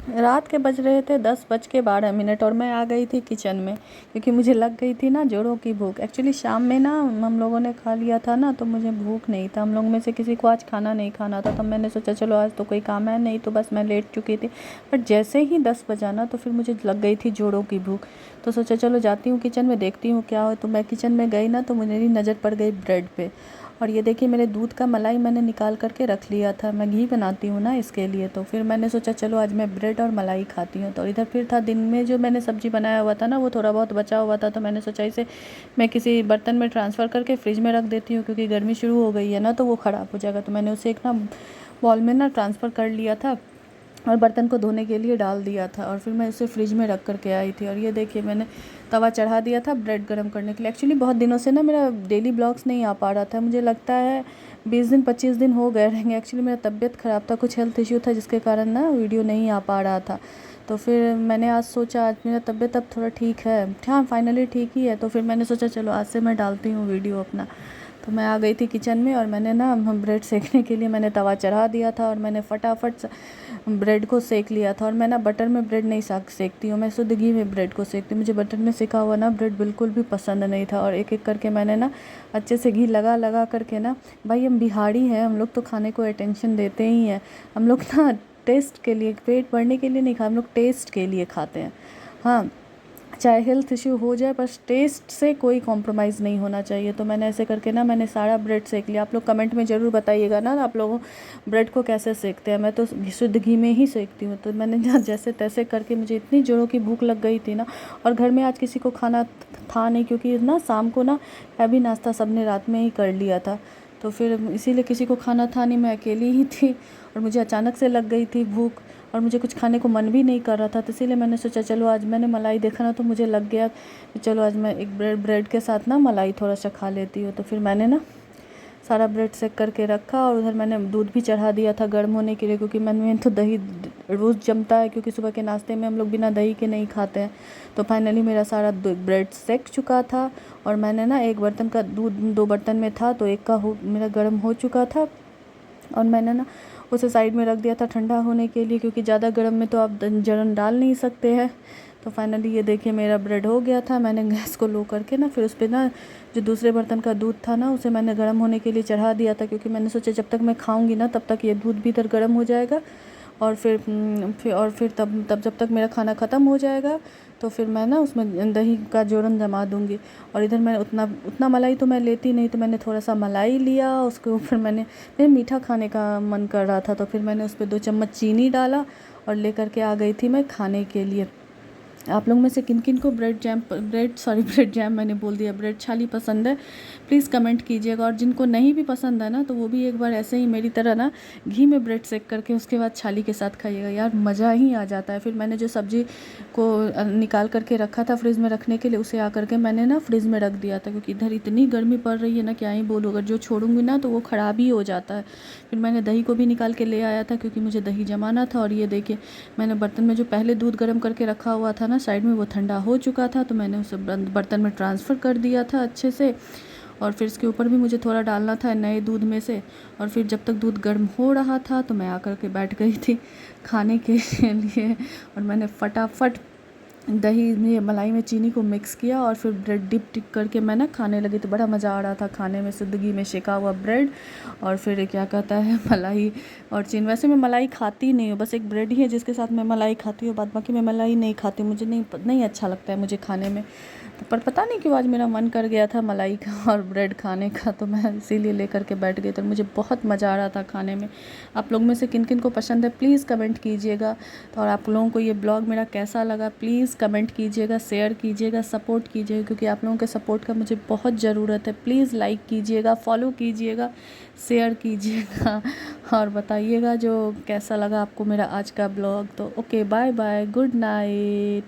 रात के बज रहे थे 10:12 और मैं आ गई थी किचन में, क्योंकि मुझे लग गई थी ना जोरों की भूख। एक्चुअली शाम में ना हम लोगों ने खा लिया था ना, तो मुझे भूख नहीं था। हम लोग में से किसी को आज खाना नहीं खाना था, तो मैंने सोचा चलो आज तो कोई काम है नहीं, तो बस मैं लेट चुकी थी। बट जैसे ही 10 बजा ना, तो फिर मुझे लग गई थी जोरों की भूख। तो सोचा चलो जाती हूँ किचन में, देखती हूँ क्या हो। तो मैं किचन में गई ना, तो मेरी नज़र पड़ गई ब्रेड पे। और ये देखिए मेरे दूध का मलाई मैंने निकाल करके रख लिया था, मैं घी बनाती हूँ ना इसके लिए। तो फिर मैंने सोचा चलो आज मैं ब्रेड और मलाई खाती हूँ। तो इधर फिर था दिन में जो मैंने सब्ज़ी बनाया हुआ था ना, वो थोड़ा बहुत बचा हुआ था, तो मैंने सोचा इसे मैं किसी बर्तन में ट्रांसफ़र करके फ्रिज में रख देती हूँ, क्योंकि गर्मी शुरू हो गई है ना, तो वो ख़राब हो जाएगा। तो मैंने उसे एक ना बॉल में ना ट्रांसफ़र कर लिया था और बर्तन को धोने के लिए डाल दिया था, और फिर मैं इसे फ्रिज में रख कर के आई थी। और ये देखिए मैंने तवा चढ़ा दिया था ब्रेड गरम करने के लिए। एक्चुअली बहुत दिनों से ना मेरा डेली ब्लॉग्स नहीं आ पा रहा था, मुझे लगता है 20 दिन 25 दिन हो गए रहेंगे। एक्चुअली मेरा तबीयत ख़राब था, कुछ हेल्थ इश्यू था, जिसके कारण ना वीडियो नहीं आ पा रहा था। तो फिर मैंने आज सोचा, आज मेरा तबीयत अब थोड़ा ठीक है, हाँ फाइनली ठीक ही है। तो फिर मैंने सोचा चलो आज से मैं डालती हूँ वीडियो अपना। तो मैं आ गई थी किचन में, और मैंने ना ब्रेड सेकने के लिए मैंने तवा चढ़ा दिया था, और मैंने फटाफट ब्रेड को सेक लिया था। और मैं ना बटर में ब्रेड नहीं सेकती हूँ, मैं शुद्ध घी में ब्रेड को सेकती हूँ। मुझे बटर में सेका हुआ ना ब्रेड बिल्कुल भी पसंद नहीं था। और एक एक करके मैंने ना अच्छे से घी लगा लगा करके ना, भाई हम बिहारी हैं, हम लोग तो खाने को अटेंशन देते ही हैं। हम लोग ना टेस्ट के लिए, पेट भरने के लिए नहीं खाते, हम लोग टेस्ट के लिए खाते हैं। हाँ, चाहे हेल्थ इश्यू हो जाए, बस टेस्ट से कोई कॉम्प्रोमाइज़ नहीं होना चाहिए। तो मैंने ऐसे करके ना मैंने सारा ब्रेड सेक लिया। आप लोग कमेंट में ज़रूर बताइएगा ना आप लोगों ब्रेड को कैसे सेकते हैं। मैं तो शुद्ध घी में ही सेकती हूँ। तो मैंने ना जैसे तैसे करके, मुझे इतनी जोरों की भूख लग गई थी ना, और घर में आज किसी को खाना था नहीं, क्योंकि ना शाम को ना हैवी नाश्ता सबने रात में ही कर लिया था। तो फिर इसीलिए किसी को खाना था नहीं, मैं अकेली ही थी, और मुझे अचानक से लग गई थी भूख, और मुझे कुछ खाने को मन भी नहीं कर रहा था। तो इसीलिए मैंने सोचा चलो आज, मैंने मलाई देखा ना, तो मुझे लग गया कि चलो आज मैं एक ब्रेड के साथ ना मलाई थोड़ा सा खा लेती हूँ। तो फिर मैंने ना सारा ब्रेड सेक करके रखा, और उधर मैंने दूध भी चढ़ा दिया था गर्म होने के लिए, क्योंकि मैंने तो दही रोज़ जमता है, क्योंकि सुबह के नाश्ते में हम लोग बिना दही के नहीं खाते हैं। तो फाइनली मेरा सारा ब्रेड सेक चुका था, और मैंने ना एक बर्तन का दूध 2 बर्तन में था, तो एक का मेरा गर्म हो चुका था, और मैंने ना उसे साइड में रख दिया था ठंडा होने के लिए, क्योंकि ज़्यादा गर्म में तो आप जलन डाल नहीं सकते हैं। तो फाइनली ये देखिए मेरा ब्रेड हो गया था। मैंने गैस को लो करके ना फिर उस पर ना जो दूसरे बर्तन का दूध था ना, उसे मैंने गर्म होने के लिए चढ़ा दिया था, क्योंकि मैंने सोचा जब तक मैं खाऊंगी ना तब तक ये दूध भी इधर गर्म हो जाएगा, और फिर तब तब जब तक मेरा खाना ख़त्म हो जाएगा, तो फिर मैं ना उसमें दही का जोरन जमा दूंगी। और इधर मैं उतना उतना मलाई तो मैं लेती नहीं, तो मैंने थोड़ा सा मलाई लिया, उसके ऊपर मेरे मीठा खाने का मन कर रहा था, तो फिर मैंने उस पर 2 चम्मच चीनी डाला, और लेकर के आ गई थी मैं खाने के लिए। आप लोग में से किन किन को ब्रेड जैम मैंने बोल दिया, ब्रेड छाली पसंद है, प्लीज़ कमेंट कीजिएगा। और जिनको नहीं भी पसंद है ना, तो वो भी एक बार ऐसे ही मेरी तरह ना घी में ब्रेड सेक करके उसके बाद छाली के साथ खाइएगा, यार मज़ा ही आ जाता है। फिर मैंने जो सब्ज़ी को निकाल करके रखा था फ्रिज में रखने के लिए, उसे आ करके मैंने ना फ्रिज में रख दिया था, क्योंकि इधर इतनी गर्मी पड़ रही है ना, क्या ही बोलूँ, अगर जो छोड़ूंगी ना तो वो ख़राब ही हो जाता है। फिर मैंने दही को भी निकाल के ले आया था, क्योंकि मुझे दही जमाना था। और ये देखिए मैंने बर्तन में जो पहले दूध गर्म करके रखा हुआ था ना साइड में, वो ठंडा हो चुका था, तो मैंने उसे बर्तन में ट्रांसफ़र कर दिया था अच्छे से। और फिर इसके ऊपर भी मुझे थोड़ा डालना था नए दूध में से। और फिर जब तक दूध गर्म हो रहा था, तो मैं आकर के बैठ गई थी खाने के लिए, और मैंने फटाफट दही में मलाई में चीनी को मिक्स किया, और फिर ब्रेड डिप टिक करके मैं ना खाने लगी। तो बड़ा मज़ा आ रहा था खाने में, शुद्ध घी में सेका हुआ ब्रेड, और फिर क्या कहता है मलाई और चीनी। वैसे मैं मलाई खाती नहीं हूँ, बस एक ब्रेड ही है जिसके साथ मैं मलाई खाती हूँ, बाद बाकी मैं मलाई नहीं खाती, मुझे नहीं अच्छा लगता है मुझे खाने में। तो पर पता नहीं क्यों आज मेरा मन कर गया था मलाई का और ब्रेड खाने का, तो मैं इसीलिए लेकर के बैठ गई। तो मुझे बहुत मज़ा आ रहा था खाने में। आप लोग में से किन किन को पसंद है प्लीज़ कमेंट कीजिएगा। तो और आप लोगों को ये ब्लॉग मेरा कैसा लगा प्लीज़ कमेंट कीजिएगा, शेयर कीजिएगा, सपोर्ट कीजिएगा, क्योंकि आप लोगों के सपोर्ट का मुझे बहुत ज़रूरत है। प्लीज़ लाइक कीजिएगा, फॉलो कीजिएगा, शेयर कीजिएगा, और बताइएगा जो कैसा लगा आपको मेरा आज का ब्लॉग। तो okay, bye bye, good night.